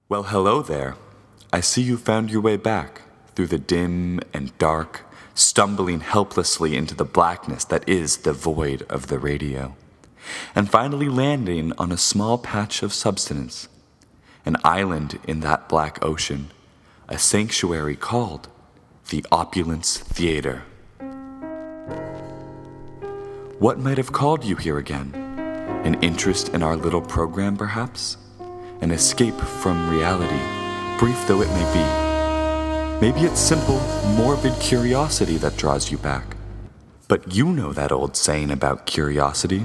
Well, hello there. I see you found your way back through the dim and dark, stumbling helplessly into the blackness that is the void of the radio, and finally landing on a small patch of substance, an island in that black ocean, a sanctuary called the Opulence Theater. What might have called you here again? An interest in our little program, perhaps? An escape from reality, brief though it may be. Maybe it's simple, morbid curiosity that draws you back. But you know that old saying about curiosity.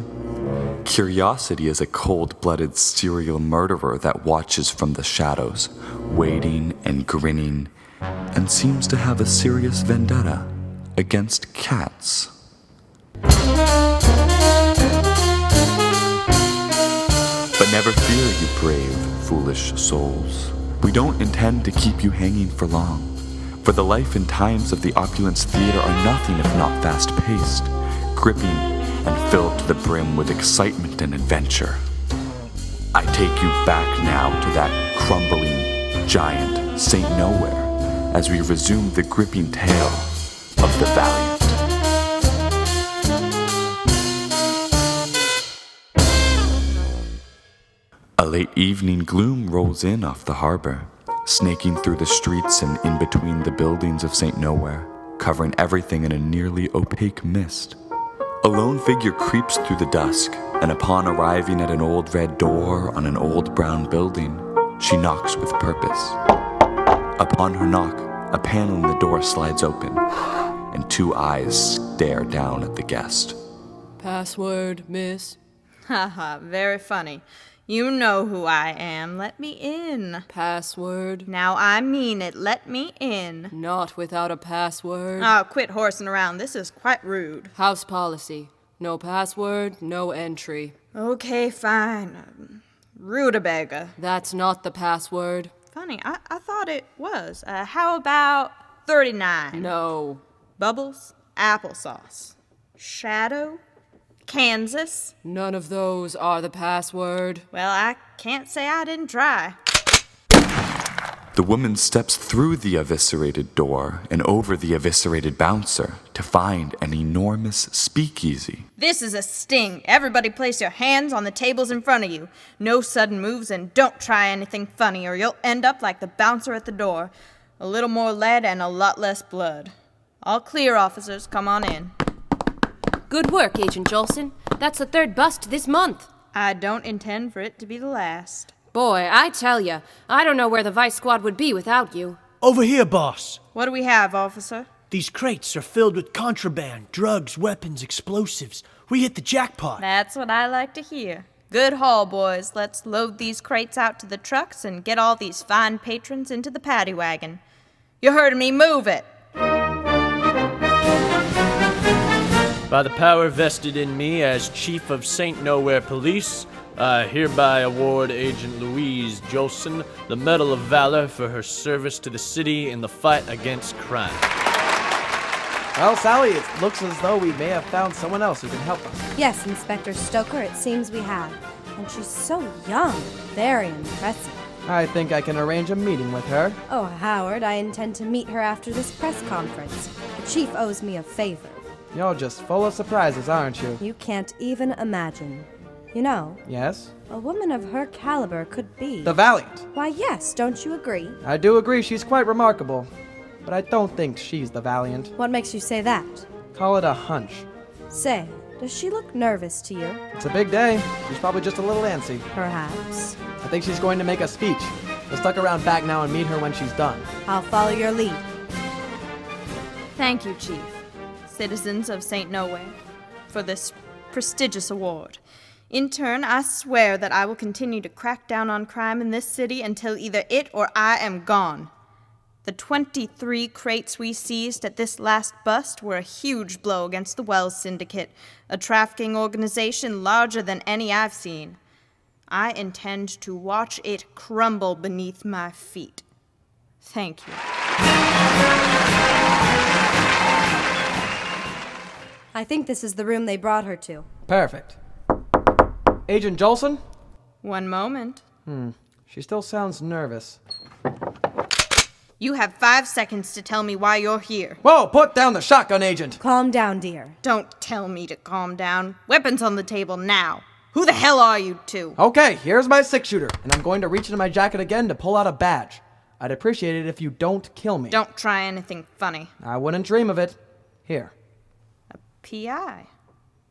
Curiosity is a cold-blooded serial murderer that watches from the shadows, waiting and grinning, and seems to have a serious vendetta against cats. But never fear, you brave, foolish souls. We don't intend to keep you hanging for long, for the life and times of the Opulence Theater are nothing if not fast-paced, gripping, and filled to the brim with excitement and adventure. I take you back now to that crumbling, giant St. Nowhere as we resume the gripping tale of the Valiant. A late evening gloom rolls in off the harbor, snaking through the streets and in between the buildings of St. Nowhere, covering everything in a nearly opaque mist. A lone figure creeps through the dusk, and upon arriving at an old red door on an old brown building, she knocks with purpose. Upon her knock, a panel in the door slides open, and two eyes stare down at the guest. Password, miss? Haha, very funny. You know who I am. Let me in. Password? Now I mean it. Let me in. Not without a password. Oh, quit horsing around. This is quite rude. House policy. No password, no entry. Okay, fine. Rutabaga. That's not the password. Funny, I thought it was. How about 39? No. Bubbles? Applesauce. Shadow? Kansas? None of those are the password. Well, I can't say I didn't try. The woman steps through the eviscerated door and over the eviscerated bouncer to find an enormous speakeasy. This is a sting. Everybody place your hands on the tables in front of you. No sudden moves, and don't try anything funny or you'll end up like the bouncer at the door. A little more lead and a lot less blood. All clear, officers. Come on in. Good work, Agent Jolson. That's the third bust this month. I don't intend for it to be the last. Boy, I tell ya, I don't know where the Vice Squad would be without you. Over here, boss. What do we have, officer? These crates are filled with contraband, drugs, weapons, explosives. We hit the jackpot. That's what I like to hear. Good haul, boys. Let's load these crates out to the trucks and get all these fine patrons into the paddy wagon. You heard me. Move it. By the power vested in me as Chief of St. Nowhere Police, I hereby award Agent Louise Jolson the Medal of Valor for her service to the city in the fight against crime. Well, Sally, it looks as though we may have found someone else who can help us. Yes, Inspector Stoker, it seems we have. And she's so young. Very impressive. I think I can arrange a meeting with her. Oh, Howard, I intend to meet her after this press conference. The chief owes me a favor. You're just full of surprises, aren't you? You can't even imagine. You know, Yes? a woman of her caliber could be... The Valiant. Why, yes, don't you agree? I do agree she's quite remarkable, but I don't think she's the Valiant. What makes you say that? Call it a hunch. Say, does she look nervous to you? It's a big day. She's probably just a little antsy. Perhaps. I think she's going to make a speech. Let's duck around back now and meet her when she's done. I'll follow your lead. Thank you, Chief, citizens of St. Nowhere, for this prestigious award. In turn, I swear that I will continue to crack down on crime in this city until either it or I am gone. The 23 crates we seized at this last bust were a huge blow against the Wells Syndicate, a trafficking organization larger than any I've seen. I intend to watch it crumble beneath my feet. Thank you. I I think this is the room they brought her to. Perfect. Agent Jolson? One moment. She still sounds nervous. You have 5 seconds to tell me why you're here. Whoa, put down the shotgun, Agent! Calm down, dear. Don't tell me to calm down. Weapons on the table now. Who the hell are you two? Okay, here's my 6-shooter, and I'm going to reach into my jacket again to pull out a badge. I'd appreciate it if you don't kill me. Don't try anything funny. I wouldn't dream of it. Here. P.I.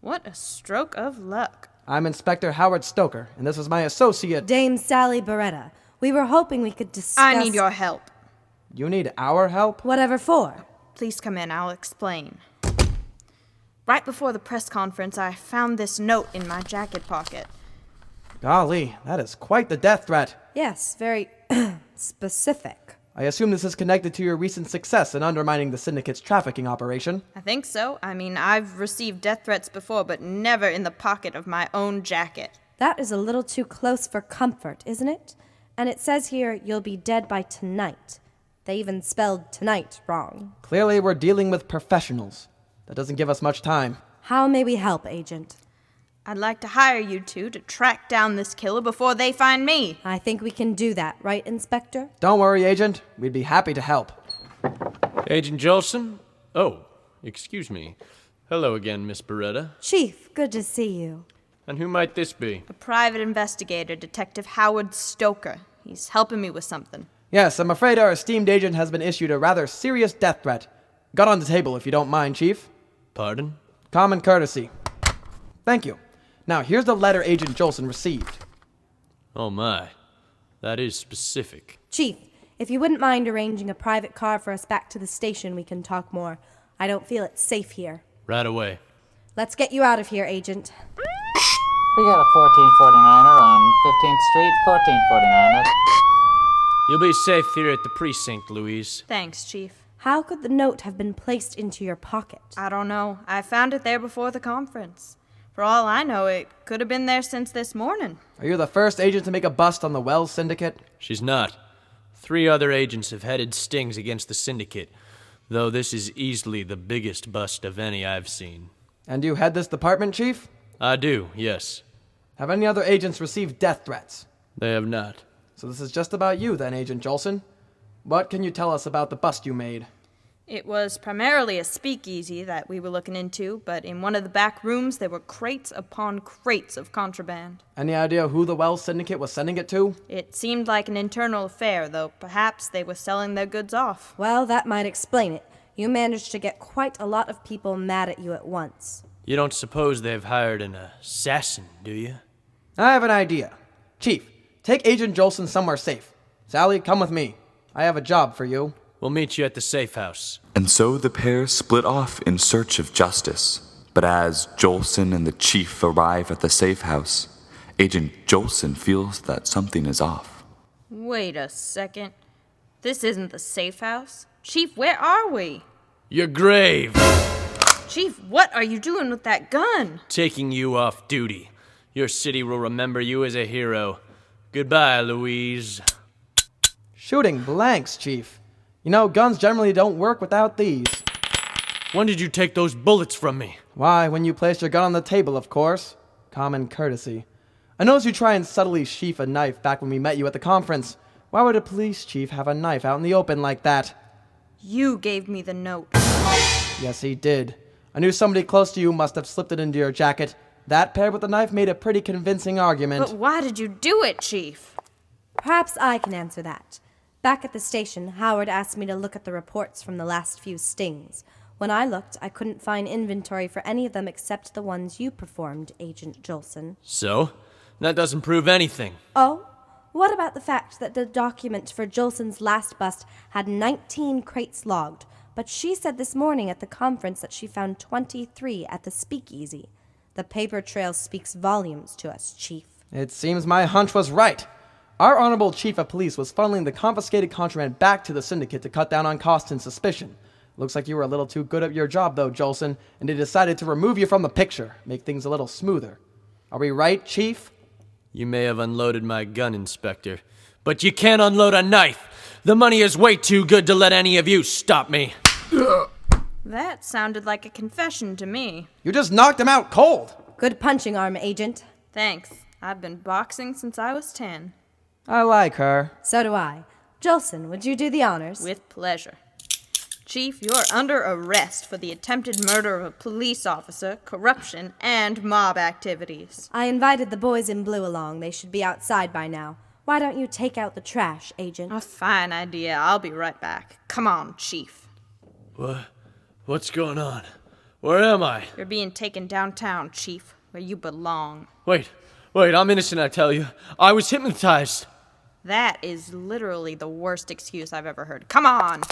What a stroke of luck. I'm Inspector Howard Stoker, and this is my associate... Dame Sally Beretta. We were hoping we could discuss... I need your help. You need our help? Whatever for. Please come in, I'll explain. Right before the press conference, I found this note in my jacket pocket. Golly, that is quite the death threat. Yes, very specific. I assume this is connected to your recent success in undermining the Syndicate's trafficking operation. I think so. I mean, I've received death threats before, but never in the pocket of my own jacket. That is a little too close for comfort, isn't it? And it says here you'll be dead by tonight. They even spelled tonight wrong. Clearly, we're dealing with professionals. That doesn't give us much time. How may we help, Agent? I'd like to hire you two to track down this killer before they find me. I think we can do that, right, Inspector? Don't worry, Agent. We'd be happy to help. Agent Jolson? Oh, excuse me. Hello again, Miss Beretta. Chief, good to see you. And who might this be? A private investigator, Detective Howard Stoker. He's helping me with something. Yes, I'm afraid our esteemed agent has been issued a rather serious death threat. Got on the table, if you don't mind, Chief. Pardon? Common courtesy. Thank you. Now, here's the letter Agent Jolson received. Oh my. That is specific. Chief, if you wouldn't mind arranging a private car for us back to the station, we can talk more. I don't feel it's safe here. Right away. Let's get you out of here, Agent. We got a 1449er on 15th Street, 1449er. You'll be safe here at the precinct, Louise. Thanks, Chief. How could the note have been placed into your pocket? I don't know. I found it there before the conference. For all I know, it could have been there since this morning. Are you the first agent to make a bust on the Wells Syndicate? She's not. 3 other agents have headed stings against the Syndicate, though this is easily the biggest bust of any I've seen. And you head this department, Chief? I do, yes. Have any other agents received death threats? They have not. So this is just about you then, Agent Jolson. What can you tell us about the bust you made? It was primarily a speakeasy that we were looking into, but in one of the back rooms there were crates upon crates of contraband. Any idea who the Wells Syndicate was sending it to? It seemed like an internal affair, though perhaps they were selling their goods off. Well, that might explain it. You managed to get quite a lot of people mad at you at once. You don't suppose they've hired an assassin, do you? I have an idea. Chief, take Agent Jolson somewhere safe. Sally, come with me. I have a job for you. We'll meet you at the safe house. And so the pair split off in search of justice. But as Jolson and the chief arrive at the safe house, Agent Jolson feels that something is off. Wait a second. This isn't the safe house? Chief, where are we? Your grave! Chief, what are you doing with that gun? Taking you off duty. Your city will remember you as a hero. Goodbye, Louise. Shooting blanks, Chief. You know, guns generally don't work without these. When did you take those bullets from me? Why, when you placed your gun on the table, of course. Common courtesy. I noticed you try and subtly sheath a knife back when we met you at the conference. Why would a police chief have a knife out in the open like that? You gave me the note. Yes, he did. I knew somebody close to you must have slipped it into your jacket. That paired with the knife made a pretty convincing argument. But why did you do it, Chief? Perhaps I can answer that. Back at the station, Howard asked me to look at the reports from the last few stings. When I looked, I couldn't find inventory for any of them except the ones you performed, Agent Jolson. So? That doesn't prove anything. Oh? What about the fact that the document for Jolson's last bust had 19 crates logged, but she said this morning at the conference that she found 23 at the speakeasy? The paper trail speaks volumes to us, Chief. It seems my hunch was right. Our honorable chief of police was funneling the confiscated contraband back to the syndicate to cut down on costs and suspicion. Looks like you were a little too good at your job, though, Jolson, and they decided to remove you from the picture, make things a little smoother. Are we right, Chief? You may have unloaded my gun, Inspector, but you can't unload a knife. The money is way too good to let any of you stop me. That sounded like a confession to me. You just knocked him out cold. Good punching arm, Agent. Thanks. I've been boxing since I was 10. I like her. So do I. Jolson, would you do the honors? With pleasure. Chief, you're under arrest for the attempted murder of a police officer, corruption, and mob activities. I invited the boys in blue along. They should be outside by now. Why don't you take out the trash, Agent? A fine idea. I'll be right back. Come on, Chief. What's going on? Where am I? You're being taken downtown, Chief, where you belong. Wait, I'm innocent, I tell you. I was hypnotized. That is literally the worst excuse I've ever heard. Come on!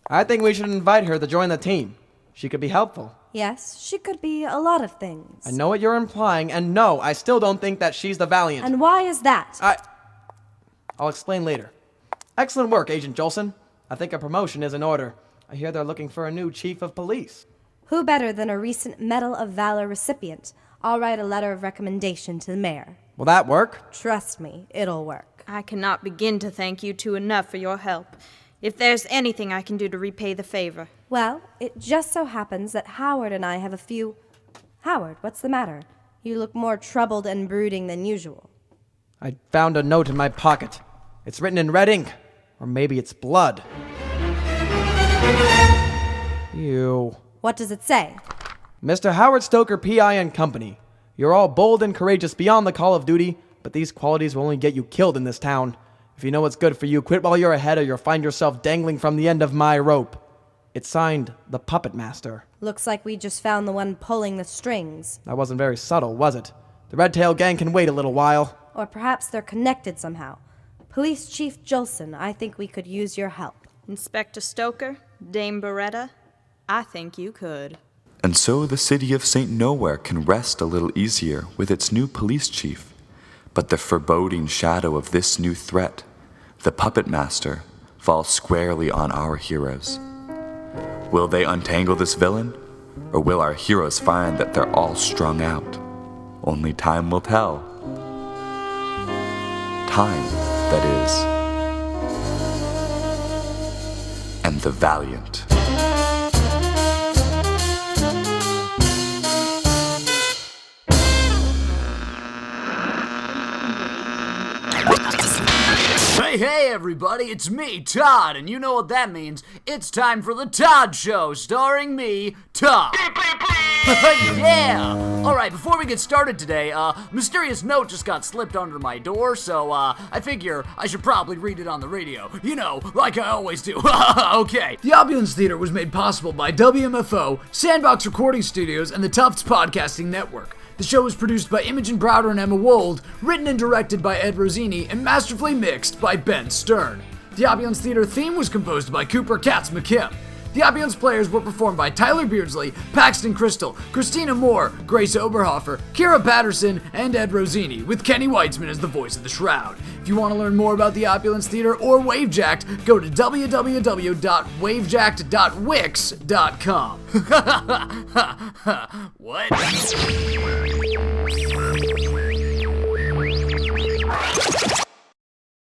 I think we should invite her to join the team. She could be helpful. Yes, she could be a lot of things. I know what you're implying, and no, I still don't think that she's the Valiant. And why is that? I'll explain later. Excellent work, Agent Jolson. I think a promotion is in order. I hear they're looking for a new chief of police. Who better than a recent Medal of Valor recipient? I'll write a letter of recommendation to the mayor. Will that work? Trust me, it'll work. I cannot begin to thank you two enough for your help. If there's anything I can do to repay the favor. Well, it just so happens that Howard and I have a few... Howard, what's the matter? You look more troubled and brooding than usual. I found a note in my pocket. It's written in red ink. Or maybe it's blood. Ew. What does it say? Mr. Howard Stoker, P.I. and Company. You're all bold and courageous beyond the call of duty, but these qualities will only get you killed in this town. If you know what's good for you, quit while you're ahead or you'll find yourself dangling from the end of my rope. It's signed, the Puppet Master. Looks like we just found the one pulling the strings. That wasn't very subtle, was it? The Red Tail Gang can wait a little while. Or perhaps they're connected somehow. Police Chief Jolson, I think we could use your help. Inspector Stoker, Dame Beretta, I think you could. And so the city of St. Nowhere can rest a little easier with its new police chief. But the foreboding shadow of this new threat, the Puppet Master, falls squarely on our heroes. Will they untangle this villain? Or will our heroes find that they're all strung out? Only time will tell. Time, that is. And the Valiant. Hey everybody, it's me, Todd, and you know what that means. It's time for the Todd Show, starring me, Todd. Yeah! Alright, before we get started today, mysterious note just got slipped under my door, so, I figure I should probably read it on the radio. You know, like I always do. Okay. The Opulence Theater was made possible by WMFO, Sandbox Recording Studios, and the Tufts Podcasting Network. The show was produced by Imogen, Browder, and Emma Wold, written and directed by Ed Rosini, and masterfully mixed by Ben Stern. The Opulence Theater theme was composed by Cooper Katz McKim. The Opulence players were performed by Tyler Beardsley, Paxton Crystal, Christina Moore, Grace Oberhofer, Kira Patterson, and Ed Rosini, with Kenny Weitzman as the voice of the Shroud. If you want to learn more about the Opulence Theater or Wavejacked, go to www.wavejacked.wix.com. What?